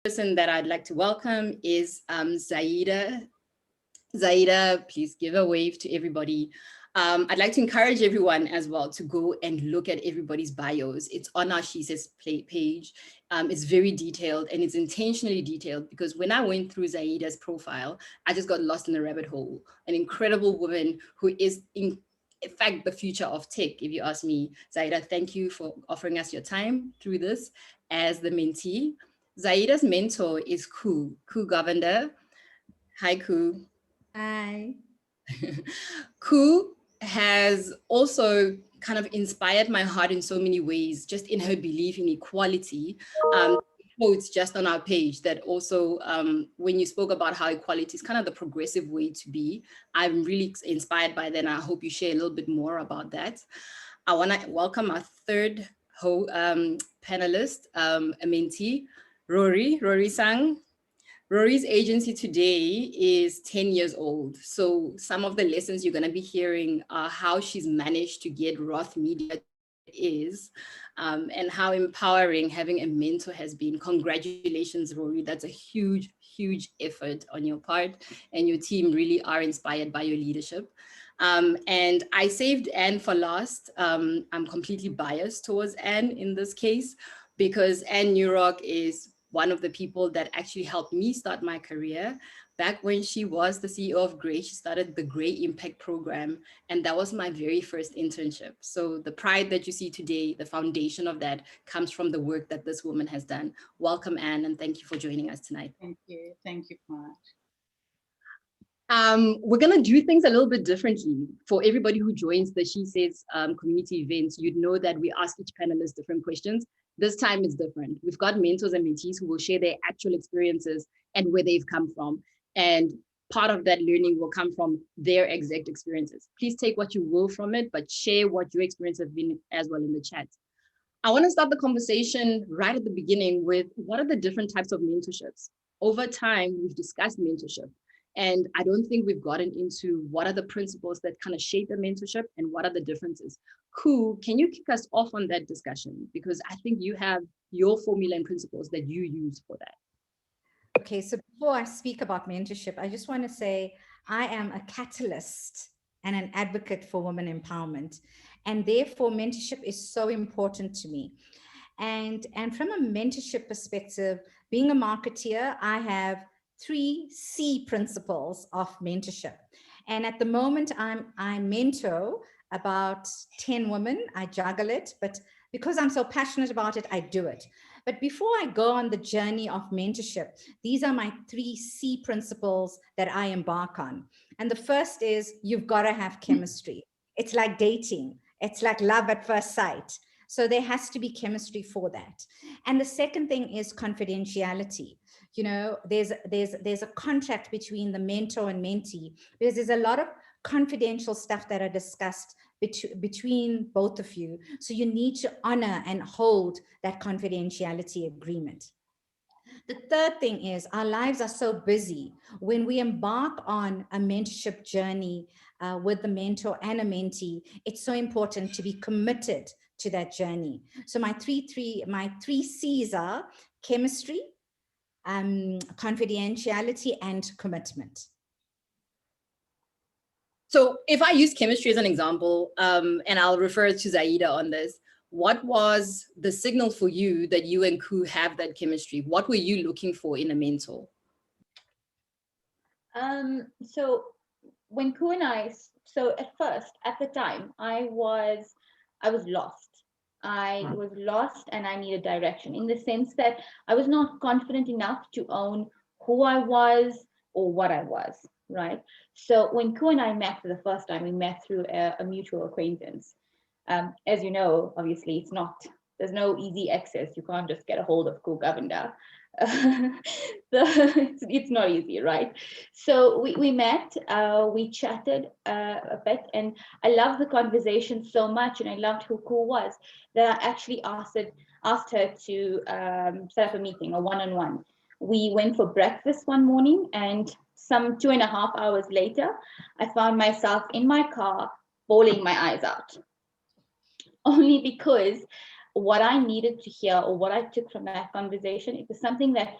person that I'd like to welcome is Zaheida. Zaheida, please give a wave to everybody. I'd like to encourage everyone as well to go and look at everybody's bios. It's on our SheSays page. It's very detailed and it's intentionally detailed because when I went through Zaheida's profile, I just got lost in the rabbit hole. An incredible woman who is in fact the future of tech, if you ask me. Zaheida, thank you for offering us your time through this as the mentee. Zaida's mentor is Govender. Hi, Ku. Hi. Ku has also kind of inspired my heart in so many ways, just in her belief in equality. Quotes just on our page that also, when you spoke about how equality is kind of the progressive way to be, I'm really inspired by that. And I hope you share a little bit more about that. I want to welcome our third panelist, a mentee, Rorisang. Rory's agency today is 10 years old. So some of the lessons you're going to be hearing are how she's managed to get Roth Media is, and how empowering having a mentor has been. Congratulations, Rory. That's a huge, huge effort on your part, and your team really are inspired by your leadership. And I saved Anne for last. I'm completely biased towards Anne in this case, because Anne Nurock is one of the people that actually helped me start my career. Back when she was the CEO of Grey, she started the Grey Impact Program, and that was my very first internship. So the pride that you see today, the foundation of that comes from the work that this woman has done. Welcome, Anne, and thank you for joining us tonight. Thank you. Thank you, Pat. We're going to do things a little bit differently. For everybody who joins the SheSays community events, you'd know that we ask each panelist different questions. This time it's different. We've got mentors and mentees who will share their actual experiences and where they've come from. And part of that learning will come from their exact experiences. Please take what you will from it, but share what your experience has been as well in the chat. I want to start the conversation right at the beginning with what are the different types of mentorships? Over time, we've discussed mentorship. And I don't think we've gotten into what are the principles that kind of shape a mentorship and what are the differences. Ku, can you kick us off on that discussion? Because I think you have your formula and principles that you use for that. Okay, so before I speak about mentorship, I just want to say I am a catalyst and an advocate for women empowerment. And therefore, mentorship is so important to me. And from a mentorship perspective, being a marketeer, I have 3 C principles of mentorship. And at the moment, I mentor about 10 women. I juggle it, but because I'm so passionate about it, I do it. But before I go on the journey of mentorship, these are my 3 C principles that I embark on. And the first is you've got to have chemistry. It's like dating. It's like love at first sight. So there has to be chemistry for that. And the second thing is confidentiality. You know, there's a contract between the mentor and mentee, because there's a lot of confidential stuff that are discussed between both of you. So you need to honor and hold that confidentiality agreement. The third thing is our lives are so busy. When we embark on a mentorship journey with the mentor and a mentee, it's so important to be committed to that journey. So my three C's are chemistry, confidentiality, and commitment. So if I use chemistry as an example, and I'll refer to Zaheida on this, what was the signal for you that you and Ku have that chemistry? What were you looking for in a mentor? So when Ku and I, so at first, at the time, I was lost. I was lost and I needed direction, in the sense that I was not confident enough to own who I was or what I was, right? So when Ku and I met for the first time, we met through a mutual acquaintance. As you know, obviously, there's no easy access. You can't just get a hold of Govender. It's not easy, right? So we met, we chatted a bit, and I loved the conversation so much, and I loved who Ku was, that I actually asked her to set up a meeting, a one-on-one. We went for breakfast one morning, and some 2.5 hours later, I found myself in my car bawling my eyes out, only because what I needed to hear, or what I took from that conversation, it was something that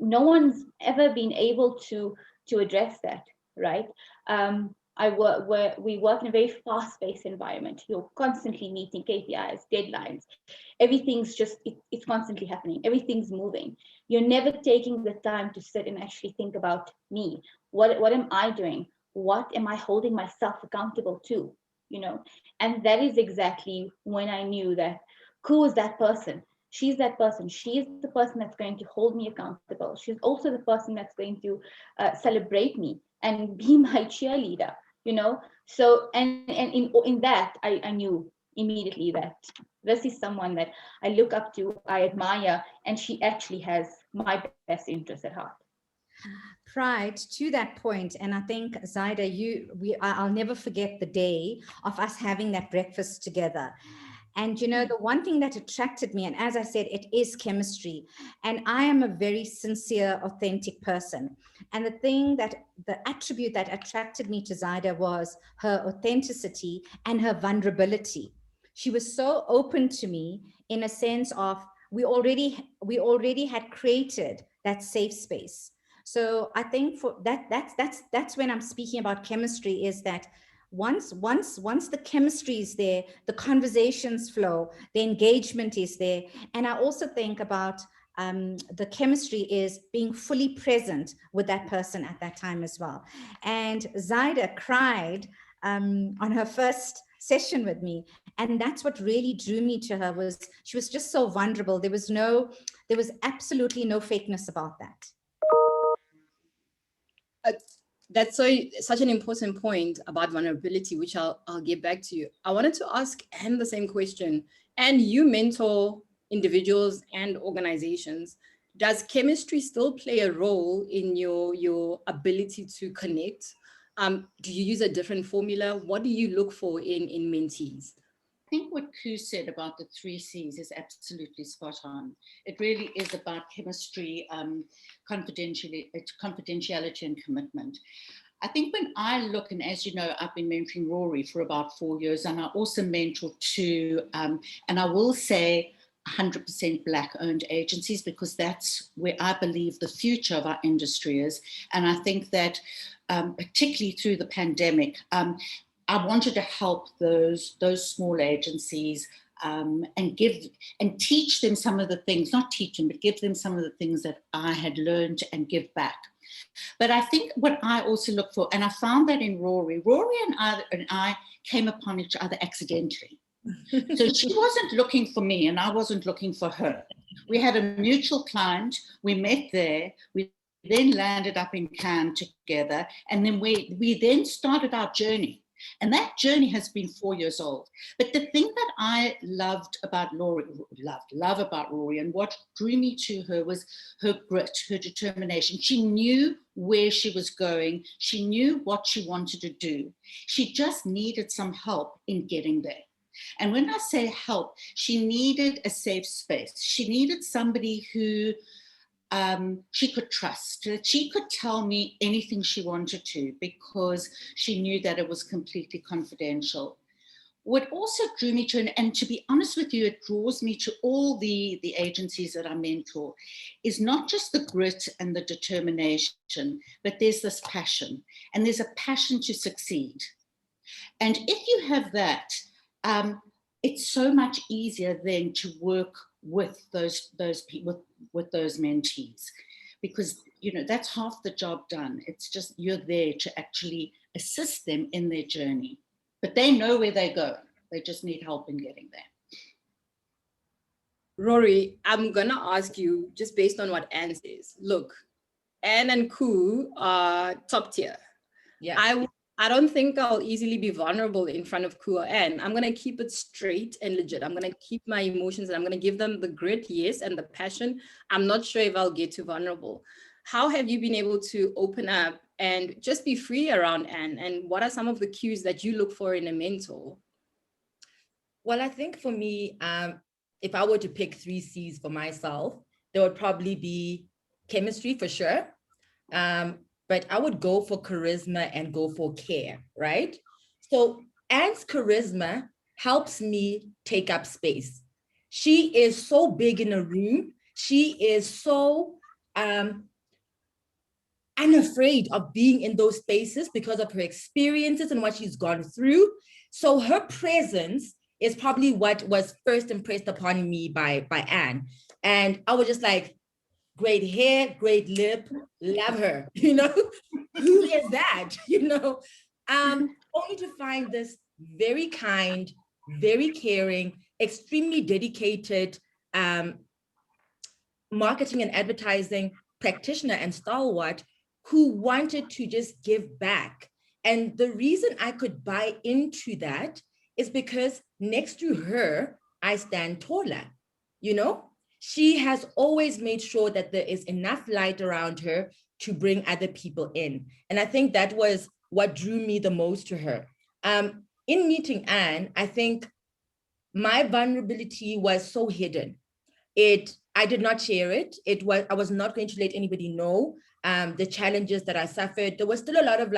no one's ever been able to address that, right? We work in a very fast-paced environment. You're constantly meeting KPIs, deadlines. Everything's just, it's constantly happening. Everything's moving. You're never taking the time to sit and actually think about me. What am I doing? What am I holding myself accountable to? You know, and that is exactly when I knew that Koo is that person. She's that person. She's the person that's going to hold me accountable. She's also the person that's going to celebrate me and be my cheerleader, you know? So, and in that, I knew immediately that this is someone that I look up to, I admire, and she actually has my best interest at heart. Right, to that point, and I think Zaheida, I'll never forget the day of us having that breakfast together. And you know, the one thing that attracted me, and as I said, it is chemistry, and I am a very sincere, authentic person. And the attribute that attracted me to Zaheida was her authenticity and her vulnerability. She was so open to me in a sense of we already had created that safe space. So I think for that's when I'm speaking about chemistry, is that once the chemistry is there, the conversations flow, the engagement is there. And I also think about the chemistry is being fully present with that person at that time as well. And Zaheida cried on her first session with me, and that's what really drew me to her. Was she was just so vulnerable. There was absolutely no fakeness about that. That's such an important point about vulnerability, which I'll get back to you. I wanted to ask Anne the same question. And you mentor individuals and organizations. Does chemistry still play a role in your ability to connect? Do you use a different formula? What do you look for in mentees? I think what Koo said about the 3 C's is absolutely spot on. It really is about chemistry, confidentiality and commitment. I think when I look, and as you know, I've been mentoring Rory for about 4 years, and I also mentor 2, and I will say 100% Black-owned agencies, because that's where I believe the future of our industry is. And I think that particularly through the pandemic, I wanted to help those small agencies and teach them some of the things, not teach them, but give them some of the things that I had learned and give back. But I think what I also look for, and I found that in Rory and I came upon each other accidentally. So she wasn't looking for me and I wasn't looking for her. We had a mutual client, we met there, we then landed up in Cannes together, and then we then started our journey. And that journey has been 4 years old. But the thing that I loved about love about Rory, and what drew me to her, was her grit, her determination. She knew where she was going. She knew what she wanted to do. She just needed some help in getting there. And when I say help, she needed a safe space. She needed somebody who she could trust, that she could tell me anything she wanted to, because she knew that it was completely confidential. What also drew me to, and to be honest with you, it draws me to all the agencies that I mentor, is not just the grit and the determination, but there's this passion, and there's a passion to succeed. And if you have that, it's so much easier then to work with those people, with those mentees, because that's half the job done. It's just you're there to actually assist them in their journey, but they know where they're going. They just need help in getting there. Rory, I'm gonna ask you, just based on what Anne says. Look, Anne and Koo are top tier. Yeah. I don't think I'll easily be vulnerable in front of Koo or Anne. I'm going to keep it straight and legit. I'm going to keep my emotions and I'm going to give them the grit, yes, and the passion. I'm not sure if I'll get too vulnerable. How have you been able to open up and just be free around Anne? And what are some of the cues that you look for in a mentor? Well, I think for me, if I were to pick 3 C's for myself, there would probably be chemistry for sure. But I would go for charisma and go for care, right? So Anne's charisma helps me take up space. She is so big in a room. She is so unafraid of being in those spaces because of her experiences and what she's gone through. So her presence is probably what was first impressed upon me by Anne. And I was just like, great hair, great lip, love her, you know, who is that, you know? Only to find this very kind, very caring, extremely dedicated marketing and advertising practitioner and stalwart who wanted to just give back. And the reason I could buy into that is because next to her, I stand taller, you know? She has always made sure that there is enough light around her to bring other people in. And I think that was what drew me the most to her. In meeting Anne, I think my vulnerability was so hidden. I did not share it. I was not going to let anybody know the challenges that I suffered. There was still a lot of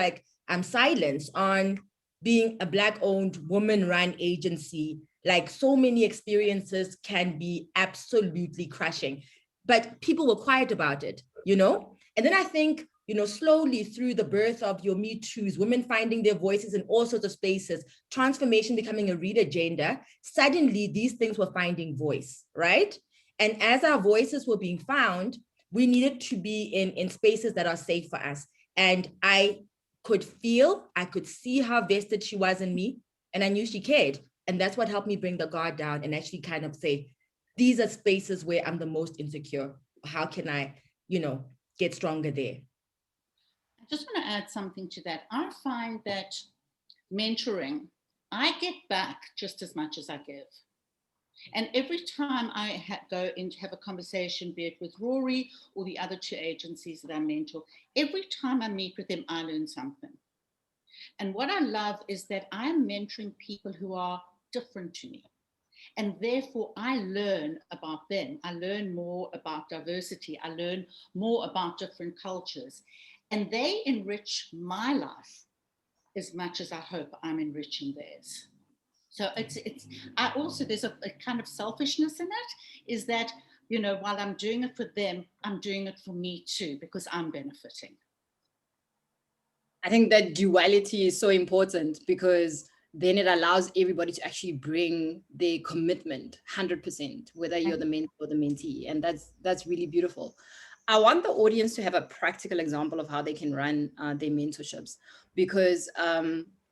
silence on being a Black-owned, woman-run agency. Like, so many experiences can be absolutely crushing, but people were quiet about it, you know? And then I think, you know, slowly through the birth of your Me Too's, women finding their voices in all sorts of spaces, transformation becoming a read agenda, suddenly these things were finding voice, right? And as our voices were being found, we needed to be in spaces that are safe for us. And I could see how vested she was in me, and I knew she cared. And that's what helped me bring the guard down and actually kind of say, these are spaces where I'm the most insecure. How can I, you know, get stronger there? I just want to add something to that. I find that mentoring, I get back just as much as I give. And every time I go in to have a conversation, be it with Rory or the other two agencies that I mentor, every time I meet with them, I learn something. And what I love is that I am mentoring people who are different to me. And therefore, I learn about them. I learn more about diversity. I learn more about different cultures. And they enrich my life as much as I hope I'm enriching theirs. So I also, there's a kind of selfishness in it, is that, you know, while I'm doing it for them, I'm doing it for me too, because I'm benefiting. I think that duality is so important, because then it allows everybody to actually bring their commitment 100%, whether you're the mentor or the mentee. And that's really beautiful. I want the audience to have a practical example of how they can run their mentorships, because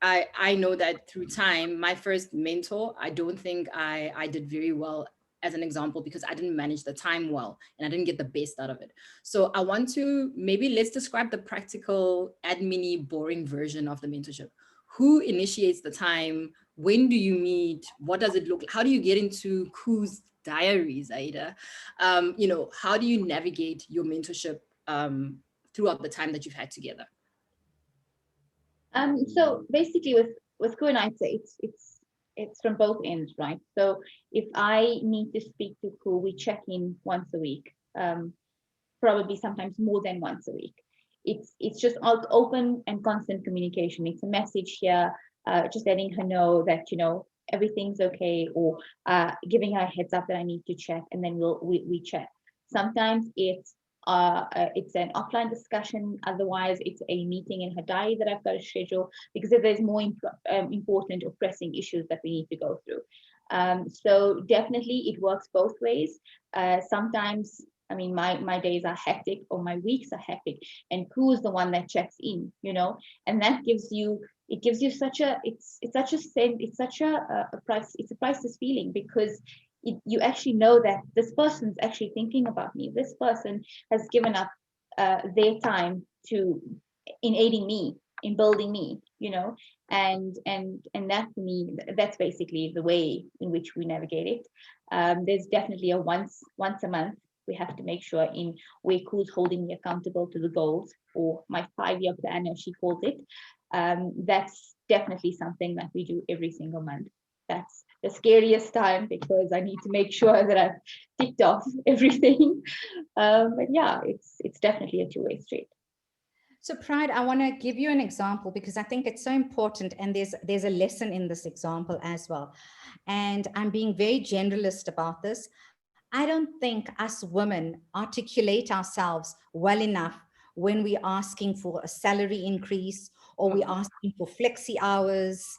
I know that through time, my first mentor, I don't think I did very well as an example, because I didn't manage the time well and I didn't get the best out of it. So I want to, let's describe the practical, admin-y, boring version of the mentorship. Who initiates the time? When do you meet? What does it look like? How do you get into whose diaries, Zaheida? You know, how do you navigate your mentorship throughout the time that you've had together? So basically with Ku and I'd say it's from both ends, right? So if I need to speak to Ku, we check in once a week, probably sometimes more than once a week. It's just open and constant communication. It's a message here, just letting her know that, you know, everything's okay, or giving her a heads up that I need to check, and then we check. Sometimes it's an offline discussion. Otherwise, it's a meeting in her diary that I've got to schedule, because if there's more important or pressing issues that we need to go through. So definitely it works both ways. Sometimes, I mean, my days are hectic or my weeks are hectic, and Ku is the one that checks in, you know, and that gives you such a priceless feeling, because you actually know that this person's actually thinking about me. This person has given up their time in aiding me, in building me, you know, and that, for me, that's basically the way in which we navigate it. There's definitely a once a month. We have to make sure in where Ku's holding me accountable to the goals, or my 5-year plan, as she calls it. That's definitely something that we do every single month. That's the scariest time, because I need to make sure that I've ticked off everything. But yeah, it's definitely a two-way street. So Pride, I want to give you an example, because I think it's so important, and there's a lesson in this example as well. And I'm being very generalist about this. I don't think us women articulate ourselves well enough when we're asking for a salary increase or we're asking for flexi hours.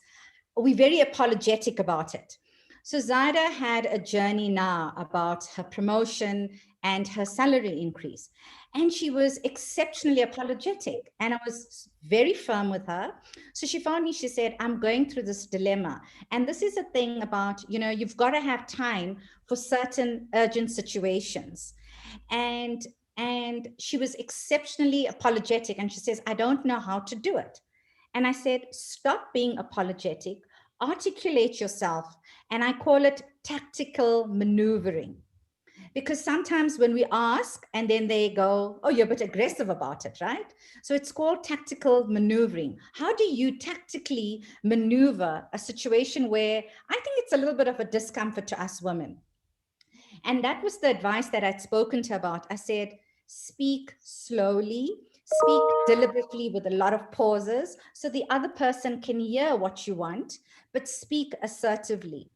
We're very apologetic about it. So Zaheida had a journey now about her promotion and her salary increase. And she was exceptionally apologetic. And I was very firm with her. So she found me, she said, I'm going through this dilemma. And this is a thing about, you know, you've got to have time for certain urgent situations. And she was exceptionally apologetic. And she says, I don't know how to do it. And I said, stop being apologetic, articulate yourself. And I call it tactical maneuvering. Because sometimes when we ask and then they go, oh, you're a bit aggressive about it, right? So it's called tactical maneuvering. How do you tactically maneuver a situation where I think it's a little bit of a discomfort to us women? And that was the advice that I'd spoken to about. I said, speak slowly, speak deliberately with a lot of pauses so the other person can hear what you want, but speak assertively.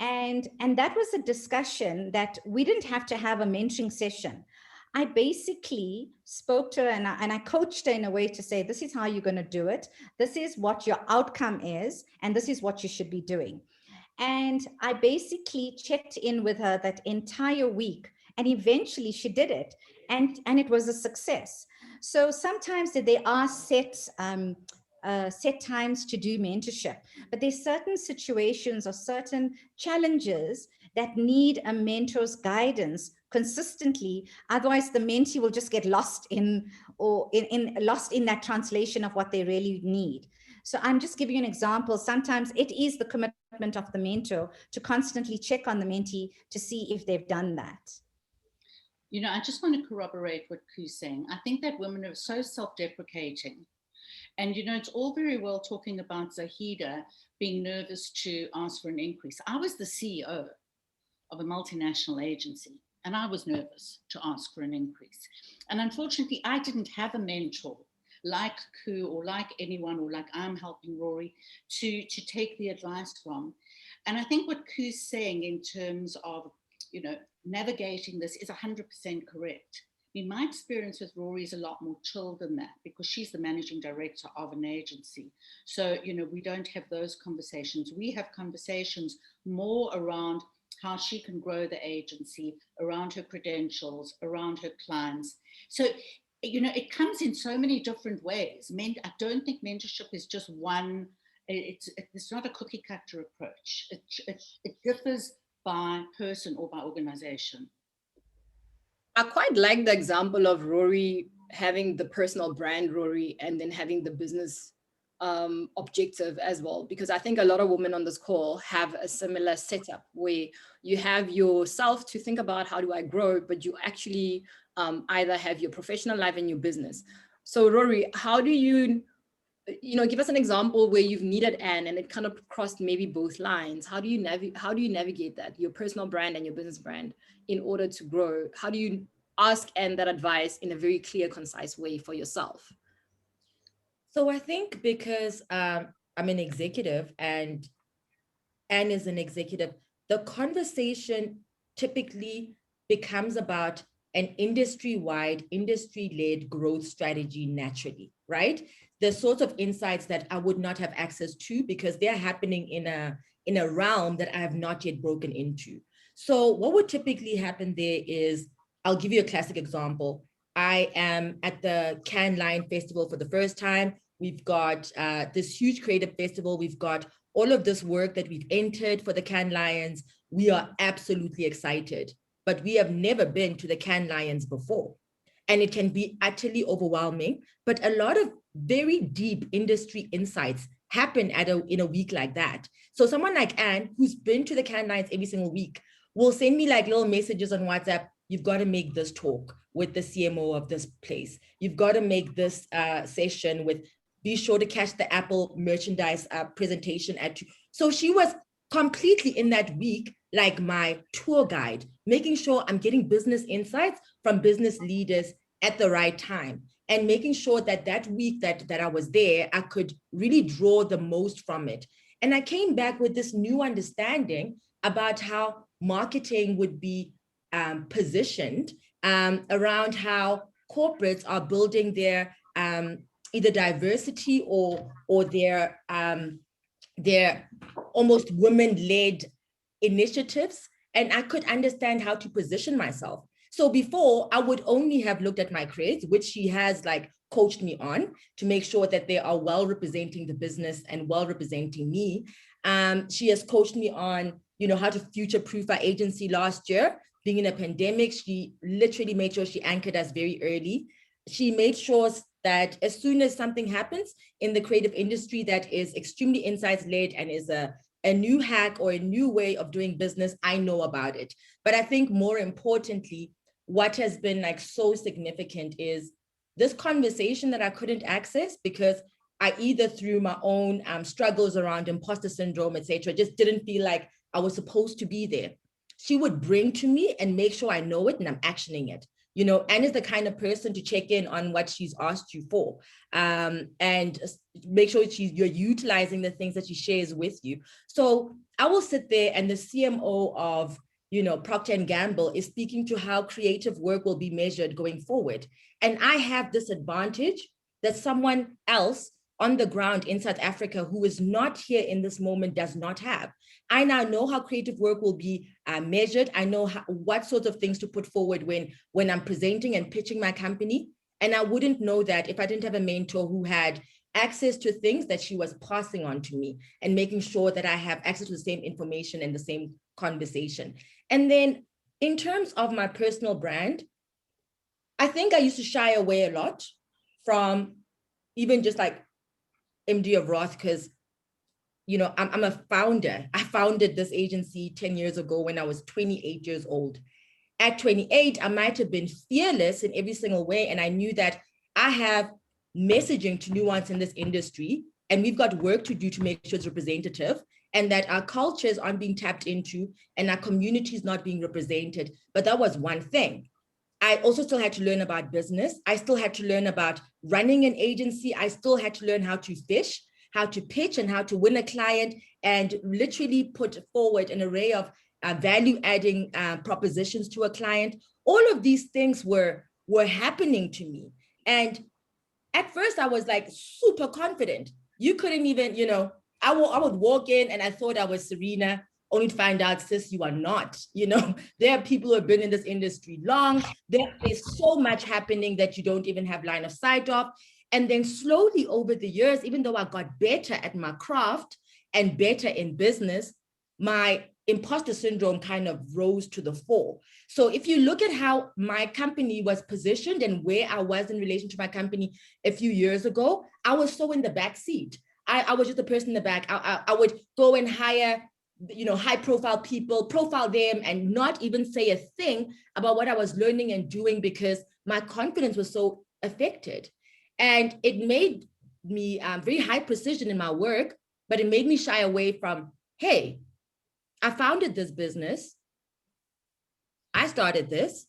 And that was a discussion that we didn't have to have a mentoring session. I basically spoke to her and I coached her in a way to say, this is how you're going to do it. This is what your outcome is, and this is what you should be doing. And I basically checked in with her that entire week, and eventually she did it, and it was a success. So sometimes there are set times to do mentorship, but there's certain situations or certain challenges that need a mentor's guidance consistently. Otherwise, the mentee will just get lost in that translation of what they really need. So I'm just giving you an example. Sometimes it is the commitment of the mentor to constantly check on the mentee to see if they've done that. You know, I just want to corroborate what Ku's saying. I think that women are so self-deprecating. And, you know, it's all very well talking about Zaheida being nervous to ask for an increase. I was the CEO of a multinational agency, and I was nervous to ask for an increase. And unfortunately, I didn't have a mentor like Ku or like anyone or like I'm helping Rory to take the advice from. And I think what Ku's saying in terms of, you know, navigating this is 100% correct. I mean, my experience with Rory is a lot more chill than that because she's the managing director of an agency. So, you know, we don't have those conversations. We have conversations more around how she can grow the agency, around her credentials, around her clients. So, you know, it comes in so many different ways. I don't think mentorship is just one, it's not a cookie cutter approach. It differs by person or by organization. I quite like the example of Rory having the personal brand Rory and then having the business objective as well, because I think a lot of women on this call have a similar setup where you have yourself to think about how do I grow, but you actually either have your professional life and your business. So Rory, how do you give us an example where you've needed and it kind of crossed maybe both lines? How do you navigate that, your personal brand and your business brand, in order to grow? How do you ask Anne that advice in a very clear, concise way for yourself? So I think because I'm an executive and Anne is an executive, the conversation typically becomes about an industry-wide, industry-led growth strategy naturally, right? The sorts of insights that I would not have access to because they're happening in a realm that I have not yet broken into. So what would typically happen there is, I'll give you a classic example. I am at the Cannes Lion Festival for the first time. We've got this huge creative festival. We've got all of this work that we've entered for the Cannes Lions. We are absolutely excited, but we have never been to the Cannes Lions before. And it can be utterly overwhelming, but a lot of very deep industry insights happen in a week like that. So someone like Anne, who's been to the Cannes Lions every single week, will send me like little messages on WhatsApp. You've got to make this talk with the CMO of this place. You've got to make this session with, be sure to catch the Apple merchandise presentation at 2. So she was completely in that week like my tour guide, making sure I'm getting business insights from business leaders at the right time, and making sure that that week that I was there, I could really draw the most from it. And I came back with this new understanding about how marketing would be positioned around how corporates are building their either diversity or their almost women-led initiatives, and I could understand how to position myself. So before, I would only have looked at my grades, which she has like coached me on to make sure that they are well representing the business and well representing me. She has coached me on, you know, how to future-proof our agency last year. Being in a pandemic, she literally made sure she anchored us very early. She made sure that as soon as something happens in the creative industry that is extremely insights-led and is a new hack or a new way of doing business, I know about it. But I think more importantly, what has been like so significant is this conversation that I couldn't access because I either through my own struggles around imposter syndrome, etc., just didn't feel like I was supposed to be there. She would bring to me and make sure I know it and I'm actioning it. You know, Anne is the kind of person to check in on what she's asked you for, and make sure you're utilizing the things that she shares with you. So I will sit there and the CMO of, you know, Procter & Gamble is speaking to how creative work will be measured going forward. And I have this advantage that someone else on the ground in South Africa who is not here in this moment does not have. I now know how creative work will be measured. I know what sorts of things to put forward when I'm presenting and pitching my company. And I wouldn't know that if I didn't have a mentor who had access to things that she was passing on to me and making sure that I have access to the same information and the same conversation. And then in terms of my personal brand, I think I used to shy away a lot from even just like MD of Roth, because, you know, I'm a founder. I founded this agency 10 years ago when I was 28 years old. At 28, I might have been fearless in every single way. And I knew that I have messaging to nuance in this industry, and we've got work to do to make sure it's representative, and that our cultures aren't being tapped into and our community is not being represented. But that was one thing. I also still had to learn about business. I still had to learn about running an agency. I still had to learn how to fish, how to pitch, and how to win a client, and literally put forward an array of value-adding propositions to a client. All of these things were happening to me. And at first I was like super confident. You couldn't even, you know, I would walk in and I thought I was Serena, only to find out, sis, you are not. You know, there are people who have been in this industry long. There's so much happening that you don't even have line of sight of. And then slowly over the years, even though I got better at my craft and better in business, my imposter syndrome kind of rose to the fore. So if you look at how my company was positioned and where I was in relation to my company a few years ago, I was so in the back seat. I was just a person in the back. I would go and hire, you know, high profile people, profile them, and not even say a thing about what I was learning and doing because my confidence was so affected. And it made me very high precision in my work, but it made me shy away from, hey, I founded this business. I started this.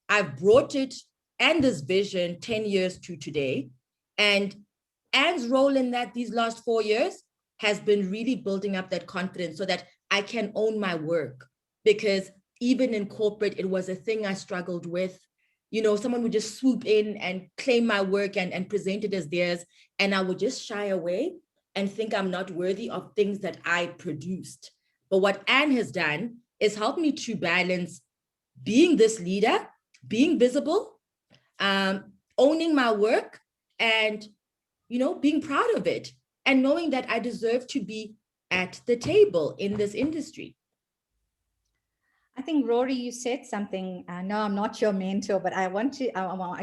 I've brought it and this vision 10 years to today. And Anne's role in that these last 4 years has been really building up that confidence so that I can own my work. Because even in corporate, it was a thing I struggled with. You know, someone would just swoop in and claim my work and present it as theirs. And I would just shy away and think I'm not worthy of things that I produced. But what Anne has done is help me to balance being this leader, being visible, owning my work, and, you know, being proud of it and knowing that I deserve to be at the table in this industry. I think, Rory, you said something. No, I'm not your mentor, but I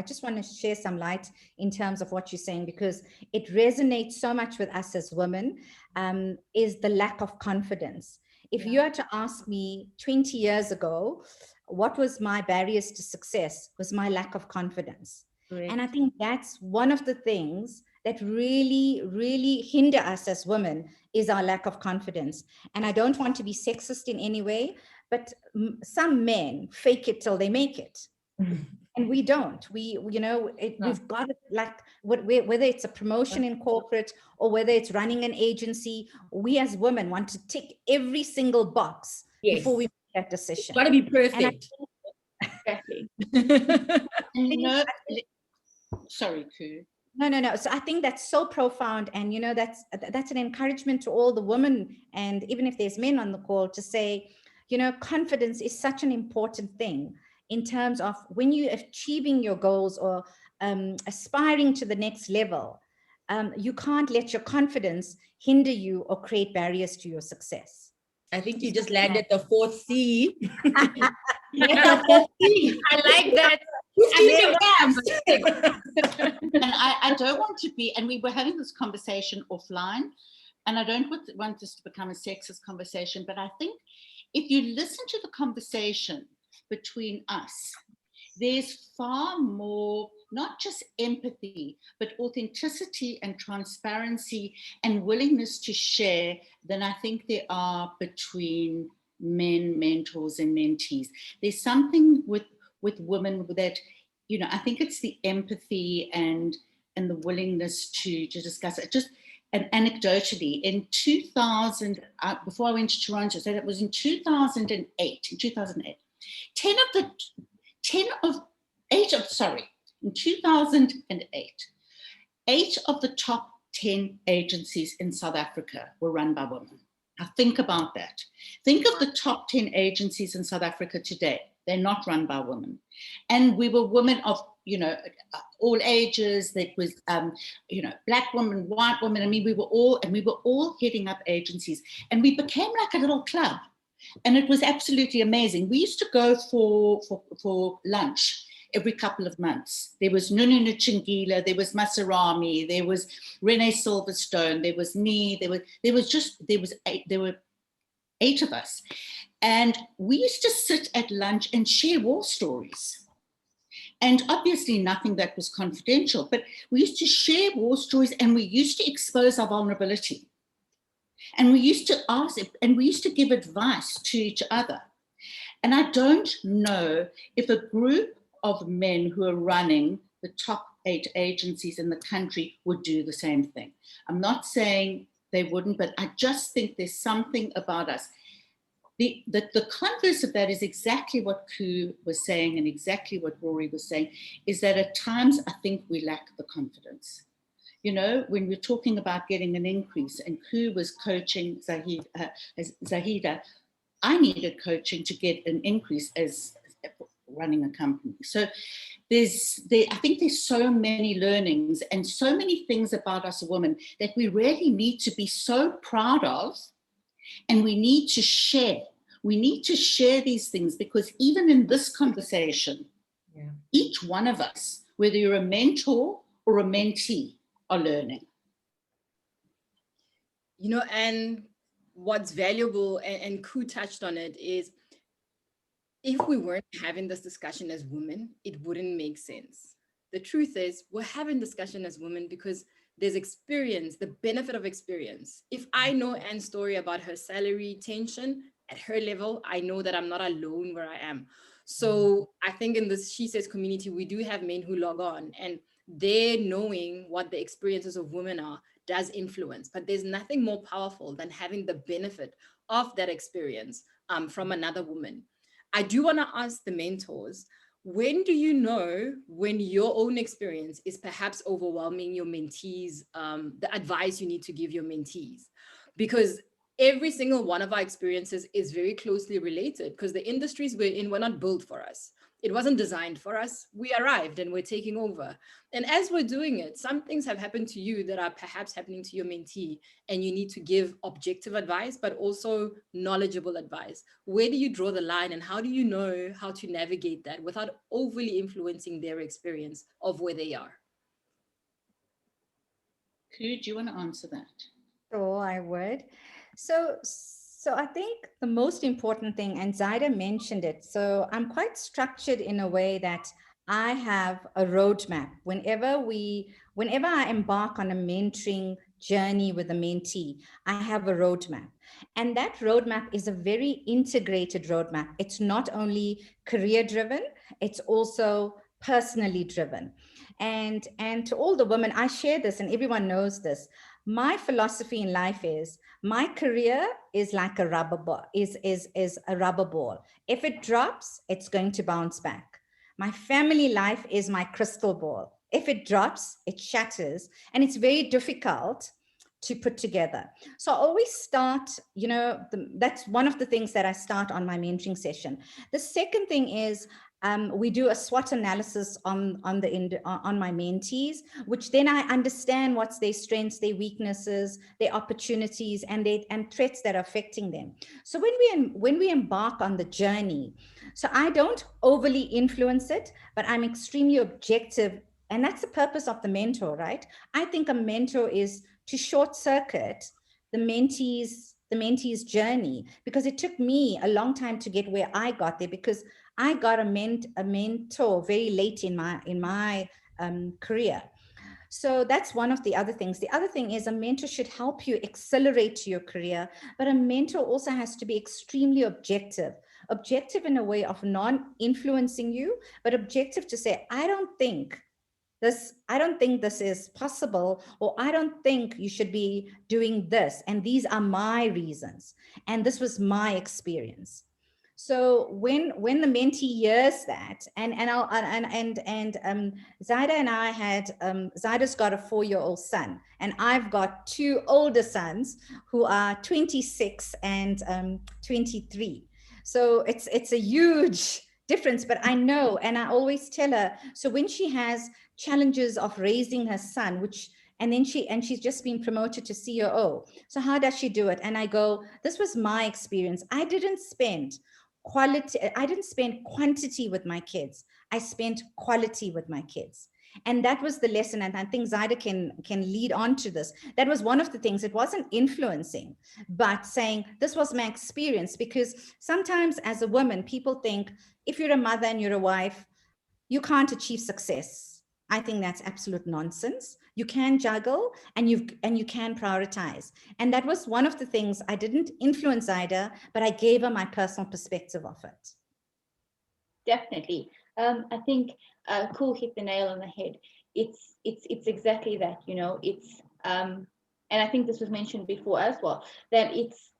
just want to share some light in terms of what you're saying, because it resonates so much with us as women, is the lack of confidence. If you had to ask me 20 years ago, what was my barriers to success, was my lack of confidence. Correct. And I think that's one of the things that really, really hinder us as women, is our lack of confidence. And I don't want to be sexist in any way, but some men fake it till they make it. And we don't. We've got it, like whether it's a promotion in corporate or whether it's running an agency, we as women want to tick every single box before we make that decision. It's got to be perfect. Exactly. And sorry, Koo. No. So I think that's so profound. And, that's an encouragement to all the women. And even if there's men on the call, to say, confidence is such an important thing in terms of when you're achieving your goals or aspiring to the next level. You can't let your confidence hinder you or create barriers to your success. I think you just landed the 4th C. I like that. And I don't want to be, and we were having this conversation offline, and I don't want this to become a sexist conversation, but I think if you listen to the conversation between us, there's far more, not just empathy, but authenticity and transparency and willingness to share than I think there are between men, mentors and mentees. There's something with women that, I think it's the empathy and the willingness to discuss it. Just and anecdotally, in 2000, before I went to Toronto, so that was in 2008, in 2008, 8 of the top 10 agencies in South Africa were run by women. Now think about that. Think of the top 10 agencies in South Africa today. They're not run by women. And we were women of, all ages. That was, black women, white women. I mean, we were all heading up agencies, and we became like a little club. And it was absolutely amazing. We used to go for lunch every couple of months. There was Nunu Chingila, there was Masarami, there was Renee Silverstone, there was me, there were 8 of us. And we used to sit at lunch and share war stories. And obviously nothing that was confidential, but we used to share war stories, and we used to expose our vulnerability. And we used to ask, and we used to give advice to each other. And I don't know if a group of men who are running the top 8 agencies in the country would do the same thing. I'm not saying they wouldn't, but I just think there's something about us. The converse of that is exactly what Koo was saying, and exactly what Rory was saying, is that at times I think we lack the confidence. When we're talking about getting an increase, and Koo was coaching Zaheida, I needed coaching to get an increase as running a company. So I think there's so many learnings and so many things about us women that we really need to be so proud of, and we need to share. We need to share these things, because even in this conversation, each one of us, whether you're a mentor or a mentee, are learning. And what's valuable, and Koo touched on it, is if we weren't having this discussion as women, it wouldn't make sense. The truth is, we're having discussion as women because there's experience, the benefit of experience. If I know Anne's story about her salary tension at her level, I know that I'm not alone where I am. So I think in this SheSays community, we do have men who log on, and their knowing what the experiences of women are does influence. But there's nothing more powerful than having the benefit of that experience from another woman. I do want to ask the mentors, when do you know when your own experience is perhaps overwhelming your mentees, the advice you need to give your mentees? Because every single one of our experiences is very closely related, because the industries we're in were not built for us. It wasn't designed for us. We arrived and we're taking over. And as we're doing it, some things have happened to you that are perhaps happening to your mentee, and you need to give objective advice, but also knowledgeable advice. Where do you draw the line, and how do you know how to navigate that without overly influencing their experience of where they are? Koo, do you want to answer that? Sure, I would. So I think the most important thing, and Zaheida mentioned it, so I'm quite structured in a way that I have a roadmap. Whenever I embark on a mentoring journey with a mentee, I have a roadmap. And that roadmap is a very integrated roadmap. It's not only career driven, it's also personally driven. And to all the women, I share this, and everyone knows this. My philosophy in life is my career is like a rubber ball, is a rubber ball. If it drops, it's going to bounce back. My family life is my crystal ball. If it drops, it shatters, and it's very difficult to put together. So I always start, that's one of the things that I start on my mentoring session. The second thing is we do a SWOT analysis on my mentees, which then I understand what's their strengths, their weaknesses, their opportunities, and threats that are affecting them. So when we embark on the journey, so I don't overly influence it, but I'm extremely objective, and that's the purpose of the mentor, right? I think a mentor is to short circuit the mentee's journey, because it took me a long time to get where I got there, because I got a mentor very late in my career. So that's one of the other things. The other thing is a mentor should help you accelerate your career, but a mentor also has to be extremely objective in a way of non-influencing you, but objective to say, I don't think this is possible, or I don't think you should be doing this, and these are my reasons, and this was my experience. So when the mentee hears that, and Zaheida and I had Zaida's got a 4-year-old son, and I've got 2 older sons who are 26 and 23. So it's a huge difference, but I know, and I always tell her, so when she has challenges of raising her son, she's just been promoted to COO, so how does she do it? And I go, this was my experience. I didn't spend quantity with my kids. I spent quality with my kids. And that was the lesson. And I think Zaheida can lead on to this. That was one of the things. It wasn't influencing, but saying, this was my experience. Because sometimes as a woman, people think if you're a mother and you're a wife, you can't achieve success. I think that's absolute nonsense. You can juggle, and you can prioritize. And that was one of the things. I didn't influence Zaheida, but I gave her my personal perspective of it. Definitely. I think Cool hit the nail on the head. It's exactly that, it's and I think this was mentioned before as well, that it's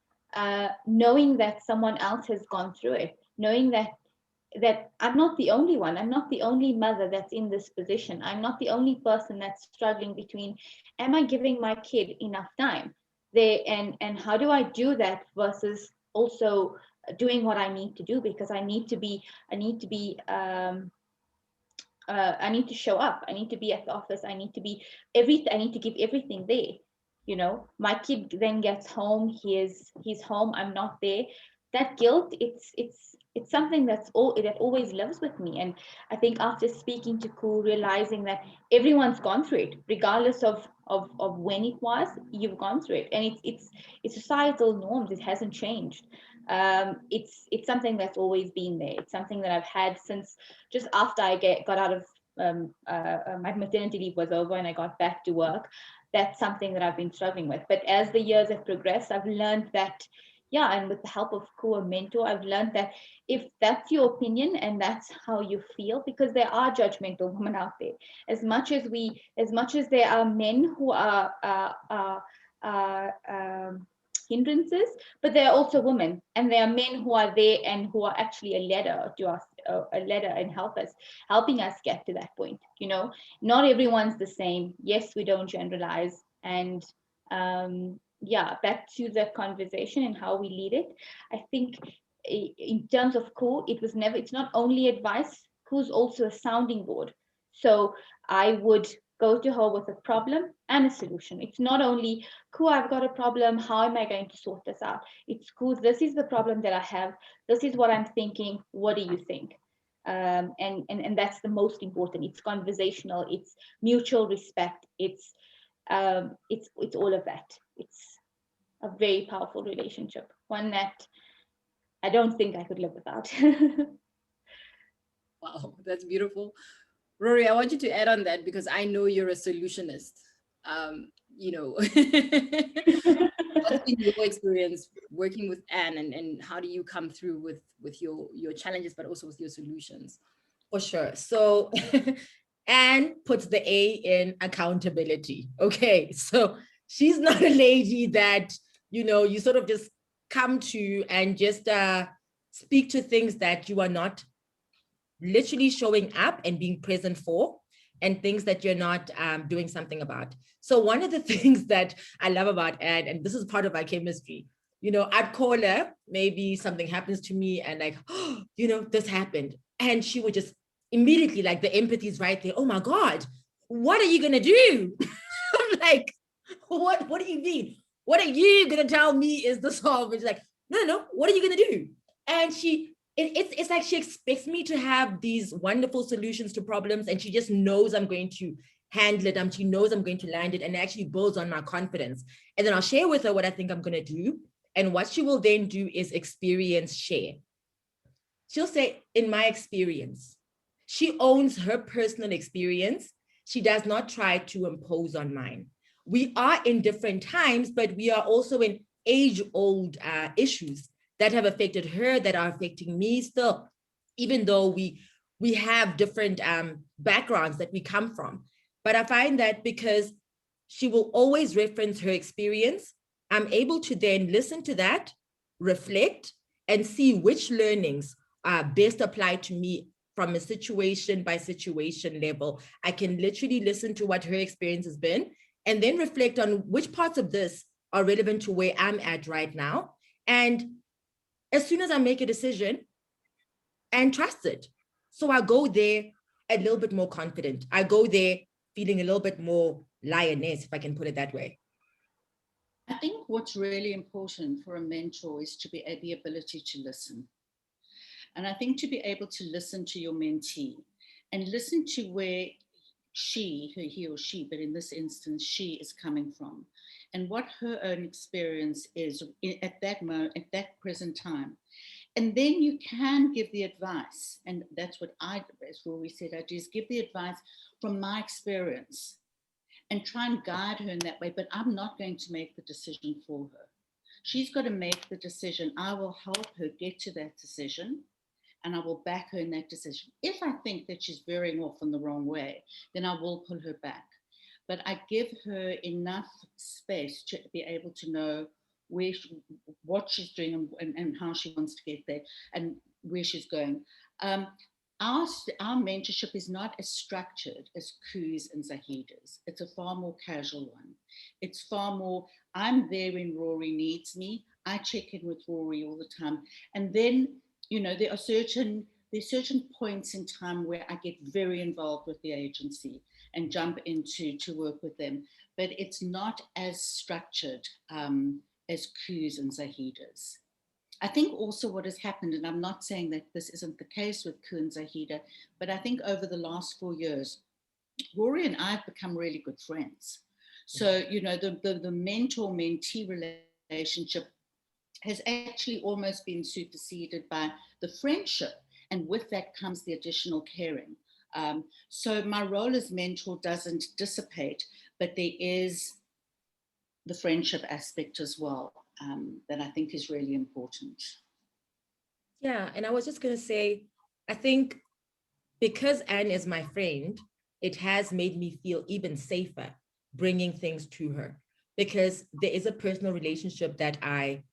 knowing that someone else has gone through it, knowing that I'm not the only one. I'm not the only mother that's in this position. I'm not the only person that's struggling between, am I giving my kid enough time? And how do I do that versus also doing what I need to do, because I need to show up. I need to be at the office. I need to give everything there. My kid then gets home. He's home. I'm not there. That guilt, it's something that always lives with me. And I think after speaking to Cool, realizing that everyone's gone through it, regardless of when it was, you've gone through it, and it's societal norms. It hasn't changed. It's something that's always been there. It's something that I've had since just after I got out of my maternity leave was over and I got back to work. That's something that I've been struggling with. But as the years have progressed, I've learned that, and with the help of a mentor, I've learned that if that's your opinion and that's how you feel, because there are judgmental women out there, as much as there are men who are hindrances, but there are also women, and there are men who are there and who are actually a ladder to us, and helping us get to that point. Not everyone's the same. Yes, we don't generalize. And back to the conversation and how we lead it. I think in terms of Cool, it's not only advice. Cool's also a sounding board. So I would go to her with a problem and a solution. It's not only, Cool, I've got a problem. How am I going to sort this out? It's, Cool, this is the problem that I have. This is what I'm thinking. What do you think? And that's the most important. It's conversational. It's mutual respect. It's all of that. It's a very powerful relationship, one that I don't think I could live without. Wow, that's beautiful. Rory, I want you to add on that, because I know you're a solutionist. What's been your experience working with Anne, and how do you come through with your challenges, but also with your solutions? For sure. So Anne puts the A in accountability. Okay. So she's not a lady that, you know, you sort of just come to and just speak to things that you are not literally showing up and being present for, and things that you're not doing something about. So one of the things that I love about Anne, and this is part of our chemistry, you know, I'd call her, maybe something happens to me and like, oh, you know, this happened. And she would just immediately, like, the empathy is right there. Oh my God, what are you going to do? I'm like, what do you mean? What are you going to tell me is the solve? It's like, no, what are you going to do? And it's like she expects me to have these wonderful solutions to problems, and she just knows I'm going to handle it. She knows I'm going to land it, and it actually builds on my confidence. And then I'll share with her what I think I'm going to do. And what she will then do is experience share. She'll say, in my experience. She owns her personal experience. She does not try to impose on mine. We are in different times, but we are also in age-old issues that have affected her, that are affecting me still, even though we have different backgrounds that we come from. But I find that because she will always reference her experience, I'm able to then listen to that, reflect, and see which learnings are best applied to me from a situation by situation level. I can literally listen to what her experience has been and then reflect on which parts of this are relevant to where I'm at right now. And as soon as I make a decision and trust it. So I go there a little bit more confident. I go there feeling a little bit more lioness, if I can put it that way. I think what's really important for a mentor is to be the ability to listen. And I think to be able to listen to your mentee and listen to where he or she, but in this instance, she is coming from, and what her own experience is at that moment, at that present time. And then you can give the advice. And that's what I, as Rory said, I do, is give the advice from my experience and try and guide her in that way. But I'm not going to make the decision for her. She's got to make the decision. I will help her get to that decision, and I will back her in that decision. If I think that she's veering off in the wrong way, then I will pull her back. But I give her enough space to be able to know what she's doing and how she wants to get there and where she's going. Our mentorship is not as structured as Koo's and Zaheida's. It's a far more casual one. It's far more, I'm there when Rory needs me. I check in with Rory all the time. And then, you know, there are certain points in time where I get very involved with the agency and jump into to work with them. But it's not as structured as Koo's and Zaheida's. I think also what has happened, and I'm not saying that this isn't the case with Koo and Zaheida, but I think over the last 4 years, Rory and I have become really good friends. So, you know, the mentor-mentee relationship has actually almost been superseded by the friendship. And with that comes the additional caring. So my role as mentor doesn't dissipate, but there is the friendship aspect as well, that I think is really important. Yeah, and I was just going to say, I think because Anne is my friend, it has made me feel even safer bringing things to her, because there is a personal relationship that I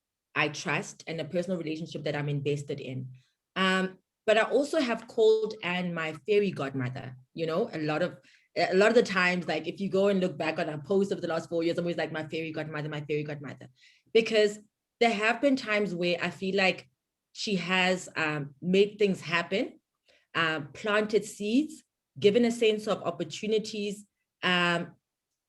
trust and a personal relationship that I'm invested in. But I also have called Anne my fairy godmother. You know, a lot of the times, like if you go and look back on our posts of the last 4 years, I'm always like my fairy godmother, because there have been times where I feel like she has made things happen, planted seeds, given a sense of opportunities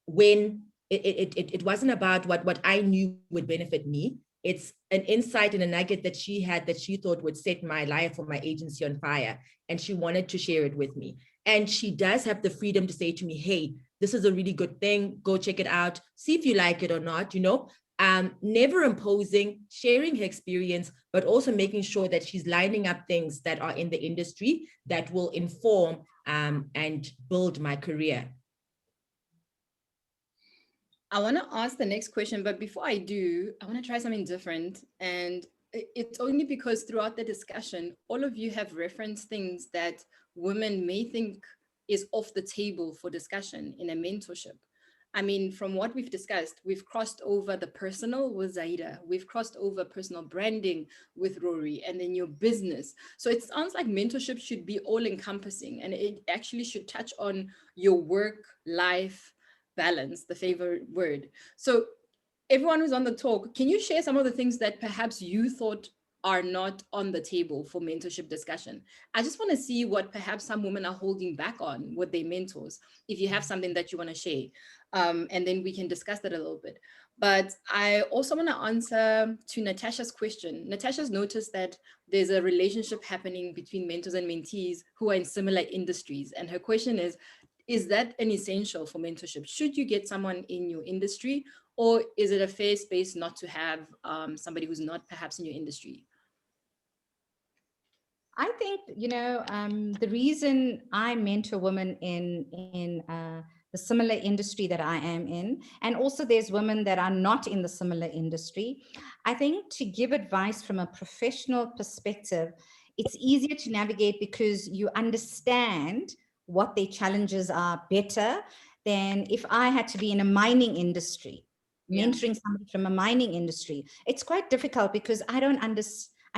when it wasn't about what I knew would benefit me. It's an insight and a nugget that she had that she thought would set my life or my agency on fire, and she wanted to share it with me. And she does have the freedom to say to me, hey, this is a really good thing, go check it out, see if you like it or not, you know. Never imposing, sharing her experience, but also making sure that she's lining up things that are in the industry that will inform and build my career. I want to ask the next question, but before I do, I want to try something different. And it's only because throughout the discussion, all of you have referenced things that women may think is off the table for discussion in a mentorship. I mean, from what we've discussed, we've crossed over the personal with Zaheida, we've crossed over personal branding with Rory, and then your business. So it sounds like mentorship should be all encompassing, and it actually should touch on your work life balance, the favorite word. So everyone who's on the talk, can you share some of the things that perhaps you thought are not on the table for mentorship discussion? I just want to see what perhaps some women are holding back on with their mentors. If you have something that you want to share, and then we can discuss that a little bit. But I also want to answer to Natasha's question. Natasha's noticed that there's a relationship happening between mentors and mentees who are in similar industries. And her question is that an essential for mentorship? Should you get someone in your industry, or is it a fair space not to have somebody who's not perhaps in your industry? I think, the reason I mentor women in the similar industry that I am in, and also there's women that are not in the similar industry, I think to give advice from a professional perspective, it's easier to navigate because you understand what their challenges are better than if I had to be in a mining industry, mentoring somebody from a mining industry. It's quite difficult because I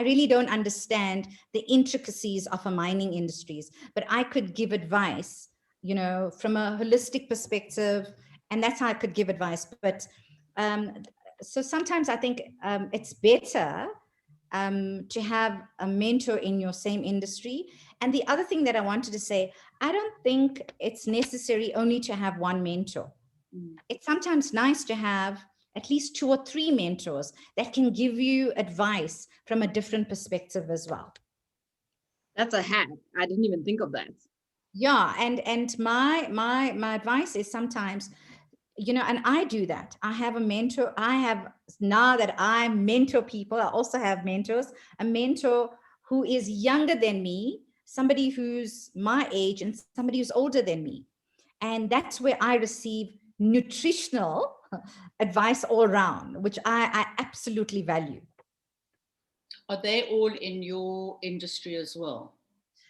really don't understand the intricacies of a mining industries, but I could give advice, from a holistic perspective, and that's how I could give advice. But so sometimes I think it's better to have a mentor in your same industry. And the other thing that I wanted to say, I don't think it's necessary only to have one mentor. It's sometimes nice to have at least 2 or 3 mentors that can give you advice from a different perspective as well. That's a hack. I didn't even think of that. Yeah, and my advice is sometimes, and I do that. I have a mentor. Now that I mentor people, I also have mentors, a mentor who is younger than me, somebody who's my age, and somebody who's older than me. And that's where I receive nutritional advice all around, which I absolutely value. Are they all in your industry as well?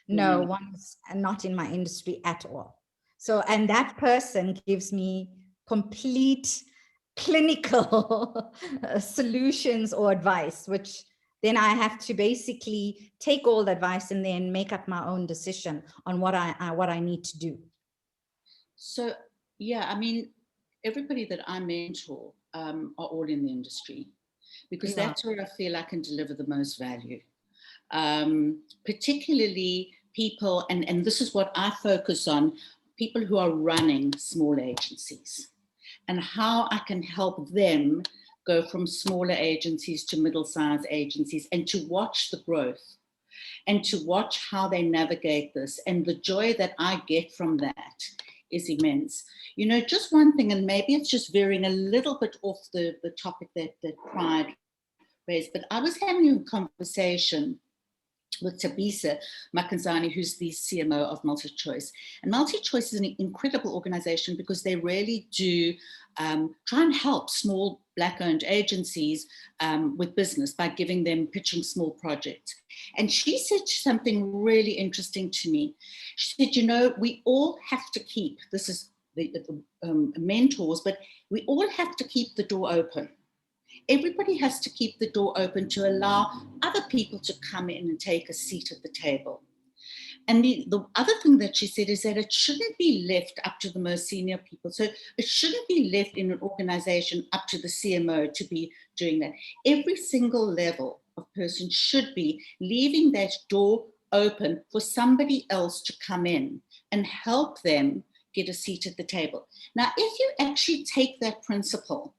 No, one's not in my industry at all. So, and that person gives me complete clinical solutions or advice, which then I have to basically take all the advice and then make up my own decision on what I need to do. So, yeah, I mean, everybody that I mentor are all in the industry, because that's where I feel I can deliver the most value. Particularly people, and this is what I focus on, people who are running small agencies, and how I can help them go from smaller agencies to middle-sized agencies, and to watch the growth and to watch how they navigate this. And the joy that I get from that is immense. Just one thing, and maybe it's just veering a little bit off the topic that Pride raised, but I was having a conversation with Tabisa Makanzani, who's the CMO of MultiChoice. And MultiChoice is an incredible organization because they really do try and help small Black-owned agencies with business by giving them pitching small projects. And she said something really interesting to me. She said, we all have to keep, this is the mentors, but we all have to keep the door open. Everybody has to keep the door open to allow other people to come in and take a seat at the table. And the other thing that she said is that it shouldn't be left up to the most senior people. So it shouldn't be left in an organization up to the CMO to be doing that. Every single level of person should be leaving that door open for somebody else to come in and help them get a seat at the table. Now, if you actually take that principle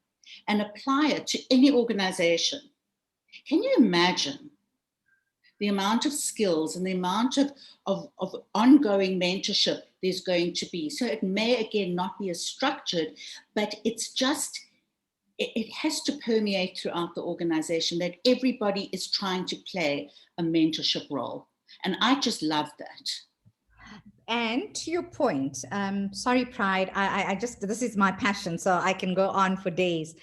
and apply it to any organization, can you imagine the amount of skills and the amount of ongoing mentorship there's going to be? So it may, again, not be as structured, but it's just, it has to permeate throughout the organization that everybody is trying to play a mentorship role. And I just love that. And to your point, sorry, Pride, I just, this is my passion, so I can go on for days.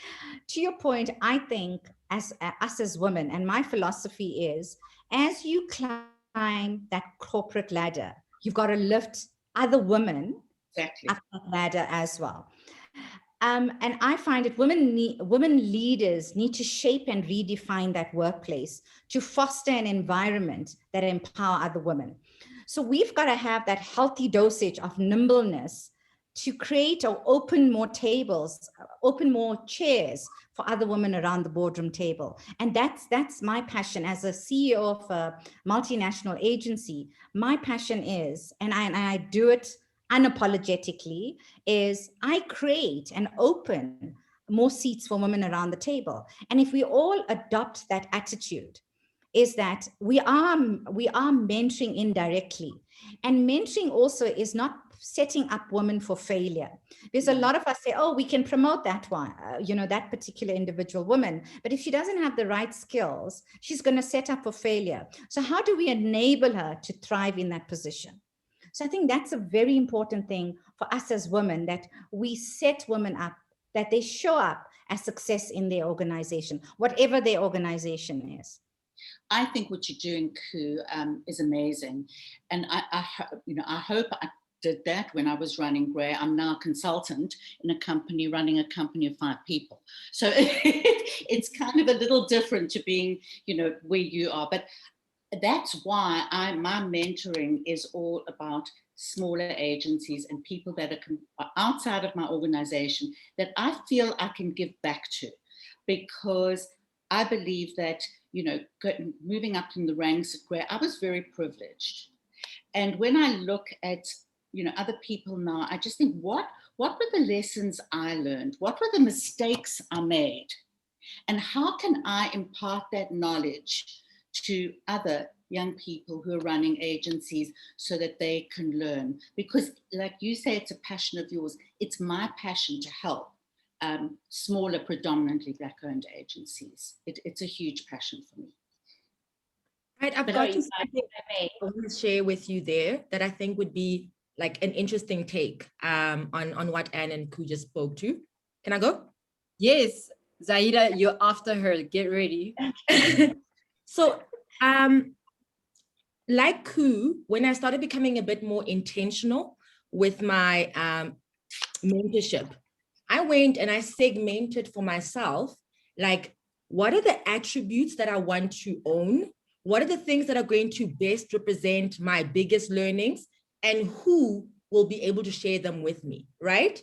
To your point, I think us as women, and my philosophy is, as you climb that corporate ladder, you've got to lift other women up that ladder as well. And I find that women leaders need to shape and redefine that workplace to foster an environment that empower other women. So we've got to have that healthy dosage of nimbleness to create or open more tables, open more chairs for other women around the boardroom table. And that's my passion as a CEO of a multinational agency. My passion is, and I do it unapologetically, is I create and open more seats for women around the table. And if we all adopt that attitude, is that we are mentoring indirectly. And mentoring also is not setting up women for failure. There's a lot of us say, oh, we can promote that one, that particular individual woman. But if she doesn't have the right skills, she's going to set up for failure. So how do we enable her to thrive in that position? So I think that's a very important thing for us as women, that we set women up, that they show up as success in their organization, whatever their organization is. I think what you're doing, Koo, is amazing. And I hope I did that when I was running Grey. I'm now a consultant in a company, running a company of 5 people. So it's kind of a little different to being, where you are. But that's why my mentoring is all about smaller agencies and people that are outside of my organization that I feel I can give back to, because I believe that, moving up in the ranks at Grey, I was very privileged. And when I look at, other people now, I just think, what were the lessons I learned? What were the mistakes I made? And how can I impart that knowledge to other young people who are running agencies so that they can learn? Because like you say, it's a passion of yours. It's my passion to help smaller, predominantly Black-owned agencies. It's a huge passion for me. Right, I've got something I want to share with you there that I think would be like an interesting take on what Anne and Koo just spoke to. Can I go? Yes, Zaheida, you're after her. Get ready. So, like Koo, when I started becoming a bit more intentional with my mentorship, I went and I segmented for myself, like, what are the attributes that I want to own? What are the things that are going to best represent my biggest learnings, and who will be able to share them with me, right?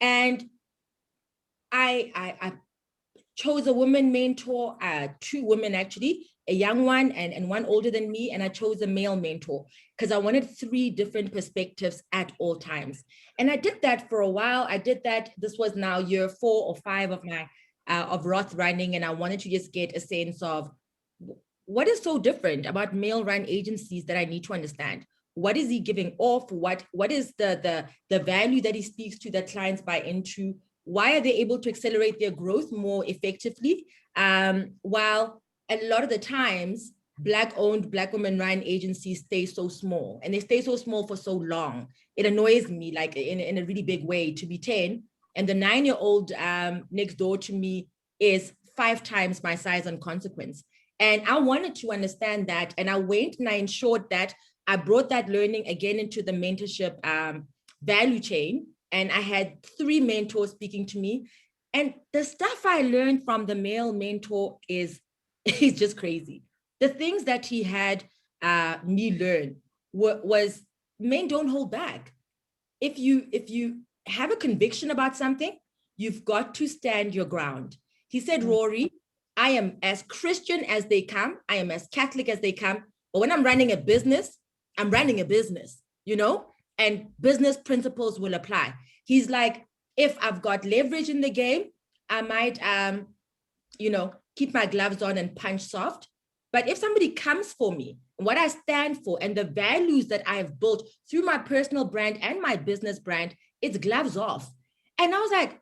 And I chose a woman mentor, 2 women actually, a young one and one older than me, and I chose a male mentor because I wanted 3 different perspectives at all times. And I did that for a while. I did that. This was now year 4 or 5 of my of Roth running, and I wanted to just get a sense of what is so different about male-run agencies that I need to understand. What is he giving off? What is the value that he speaks to that clients buy into? Why are they able to accelerate their growth more effectively? While a lot of the times, Black-owned, Black women-run agencies stay so small, and they stay so small for so long. It annoys me, like in a really big way, to be 10, and the 9-year-old next door to me is 5 times my size and consequence. And I wanted to understand that, and I went and I ensured that I brought that learning again into the mentorship value chain. And I had 3 mentors speaking to me. And the stuff I learned from the male mentor is just crazy. The things that he had me learn was men don't hold back. If you have a conviction about something, you've got to stand your ground. He said, Rory, I am as Christian as they come. I am as Catholic as they come. But when I'm running a business, I'm running a business, and business principles will apply. He's like, if I've got leverage in the game, I might, keep my gloves on and punch soft. But if somebody comes for me, what I stand for and the values that I have built through my personal brand and my business brand, it's gloves off. And I was like,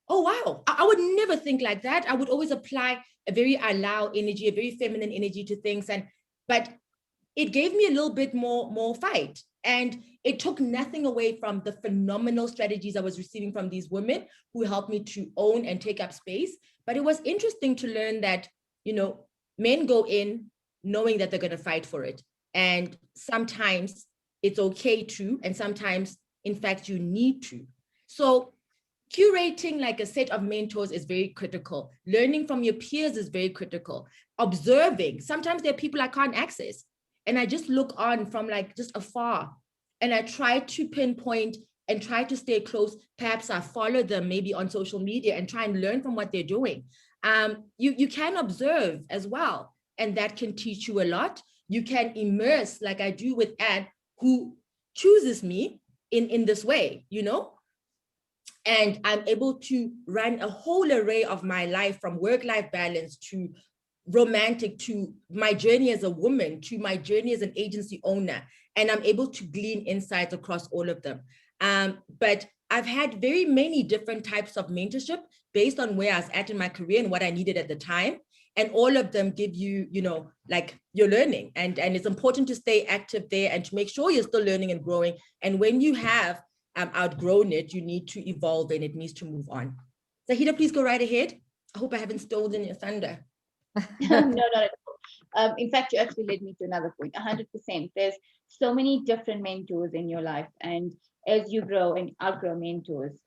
oh, wow, I would never think like that. I would always apply a very allow energy, a very feminine energy to things. But it gave me a little bit more fight. And it took nothing away from the phenomenal strategies I was receiving from these women who helped me to own and take up space. But it was interesting to learn that, men go in knowing that they're going to fight for it. And sometimes it's okay to, and sometimes, in fact, you need to. So curating like a set of mentors is very critical. Learning from your peers is very critical. Observing, sometimes there are people I can't access, and I just look on from like just afar, and I try to pinpoint and try to stay close. Perhaps I follow them maybe on social media and try and learn from what they're doing. You can observe as well, and that can teach you a lot. You can immerse, like I do with Anne, who chooses me in this way, you know? And I'm able to run a whole array of my life, from work-life balance to romantic, to my journey as a woman, to my journey as an agency owner. And I'm able to glean insights across all of them. But I've had very many different types of mentorship based on where I was at in my career and what I needed at the time. And all of them give you, you know, like you're learning. And it's important to stay active there and to make sure you're still learning and growing. And when you have outgrown it, you need to evolve and it needs to move on. Zaheida, please go right ahead. I hope I haven't stolen your thunder. No, not at all. In fact, you actually led me to another point. 100%. There's so many different mentors in your life, and as you grow and outgrow mentors,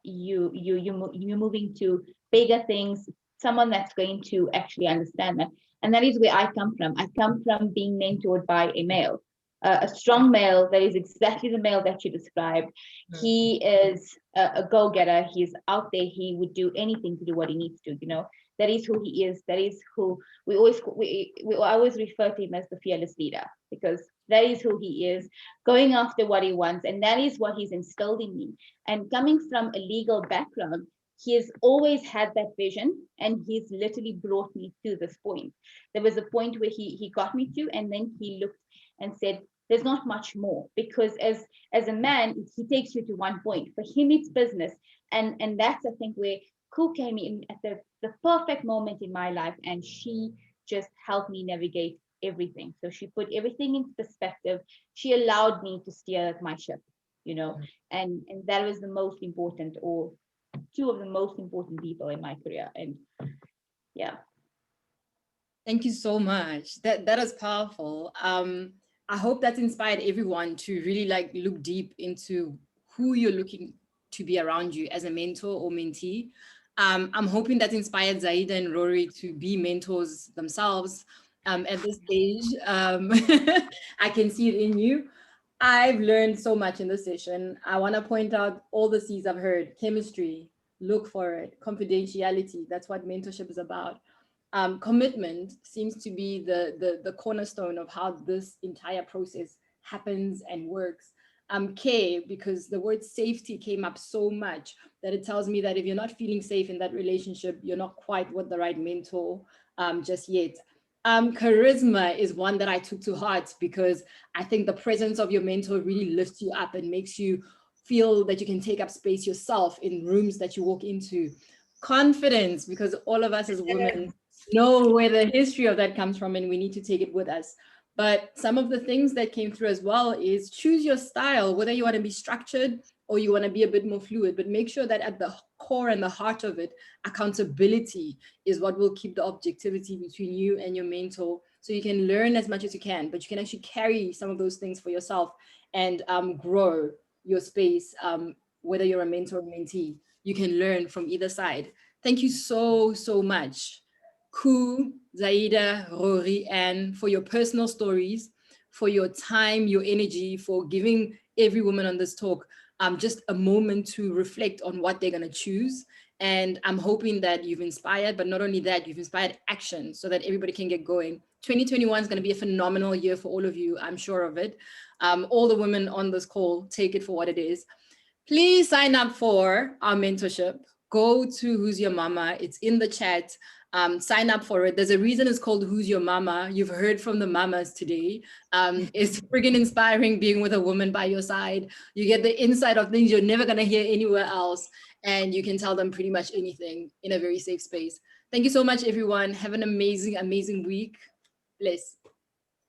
you're moving to bigger things. Someone that's going to actually understand that, and that is where I come from. I come from being mentored by a male. A strong male that is exactly the male that you described. He is a go-getter. He's out there. He would do anything to do what he needs to, you know. That is who he is. That is who we always refer to him as the fearless leader, because that is who he is, going after what he wants. And that is what he's instilled in me. And coming from a legal background, he has always had that vision, and he's literally brought me to this point. There was a point where he got me to, and then he looked and said, there's not much more, because as a man, he takes you to one point. For him, it's business. And that's, I think, where Koo came in at the perfect moment in my life, and she just helped me navigate everything. So she put everything into perspective. She allowed me to steer my ship, you know, and that was the most important, or two of the most important people in my career. And yeah. Thank you so much. That is powerful. I hope that's inspired everyone to really like look deep into who you're looking to be around you as a mentor or mentee. I'm hoping that inspired Zaheida and Rory to be mentors themselves at this stage. I can see it in you. I've learned so much in this session. I want to point out all the C's I've heard: chemistry, look for it; confidentiality, that's what mentorship is about. Commitment seems to be the cornerstone of how this entire process happens and works. Care, because the word safety came up so much that it tells me that if you're not feeling safe in that relationship, you're not quite with the right mentor just yet. Charisma is one that I took to heart, because I think the presence of your mentor really lifts you up and makes you feel that you can take up space yourself in rooms that you walk into. Confidence, because all of us as women know where the history of that comes from, and we need to take it with us. But some of the things that came through as well is choose your style, whether you want to be structured or you want to be a bit more fluid, but make sure that at the core and the heart of it, accountability is what will keep the objectivity between you and your mentor. So you can learn as much as you can, but you can actually carry some of those things for yourself and grow your space, whether you're a mentor or mentee. You can learn from either side. Thank you so, so much, Koo, Zaheida, Rory, and for your personal stories, for your time, your energy, for giving every woman on this talk just a moment to reflect on what they're going to choose. And I'm hoping that you've inspired, but not only that, you've inspired action so that everybody can get going. 2021 is going to be a phenomenal year for all of you. I'm sure of it. All the women on this call, take it for what it is. Please sign up for our mentorship. Go to Who's Your Mama. It's in the chat. Sign up for it. There's a reason it's called Who's Your Mama. You've heard from the mamas today. It's friggin' inspiring being with a woman by your side. You get the insight of things you're never gonna hear anywhere else. And you can tell them pretty much anything in a very safe space. Thank you so much, everyone. Have an amazing, amazing week. Bless.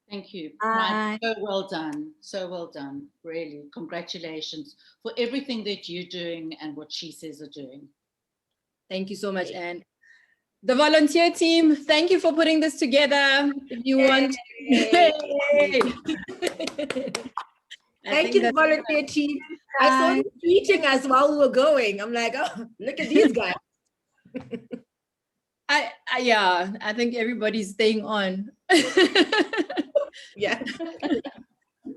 Thank you. So well done. So well done. Really. Congratulations for everything that you're doing and what SheSays are doing. Thank you so much, Anne. The volunteer team, thank you for putting this together. If you want, thank you, the volunteer team. I saw you teaching us while we were going. I'm like, oh, look at these guys. Yeah, I think everybody's staying on. Yeah.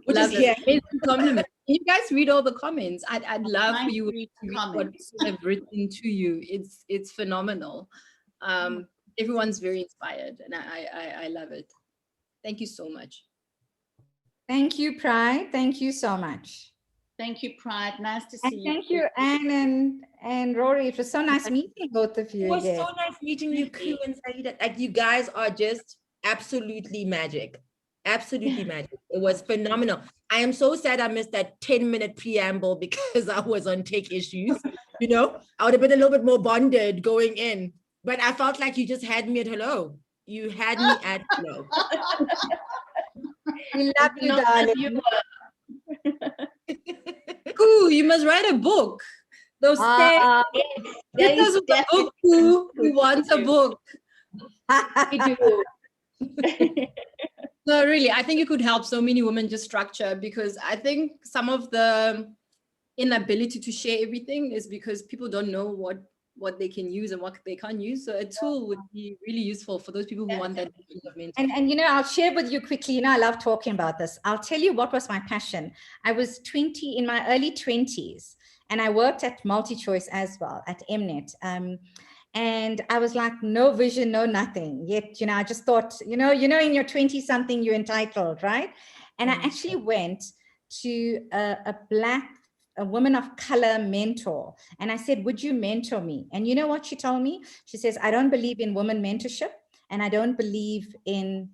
Which Love is here. it. Amazing compliment. Can you guys read all the comments? I'd love for you to read read what comments. people have written to you. It's phenomenal. Everyone's very inspired, and I love it. Thank you so much. Thank you, Pride. Thank you so much. Thank you, Pride. Nice to And see you. thank you, Anne and Rory. It was so nice meeting both of you It was again. so nice meeting you, Koo and Zaheida. Like, you guys are just absolutely magic. Absolutely magic. It was phenomenal. I am so sad I missed that 10-minute preamble because I was on tech issues. You know, I would have been a little bit more bonded going in. But I felt like you just had me at hello. You had me at hello. We love you, Not darling. as you were. Koo, you must write a book. Those Yes, Get us with a book, Koo. We want a book. we do. No, really, I think it could help so many women just structure, because I think some of the inability to share everything is because people don't know what they can use and what they can't use. So a tool would be really useful for those people who want that development. And you know, I'll share with you quickly, you know, I love talking about this. I'll tell you what was my passion. I was in my early 20s, and I worked at MultiChoice as well, at Mnet. And I was like, no vision, no nothing. Yet, you know, I just thought, you know, in your 20-something, you're entitled, right? And I actually went to a woman of color mentor. And I said, would you mentor me? And you know what she told me? She says, I don't believe in women mentorship, and I don't believe in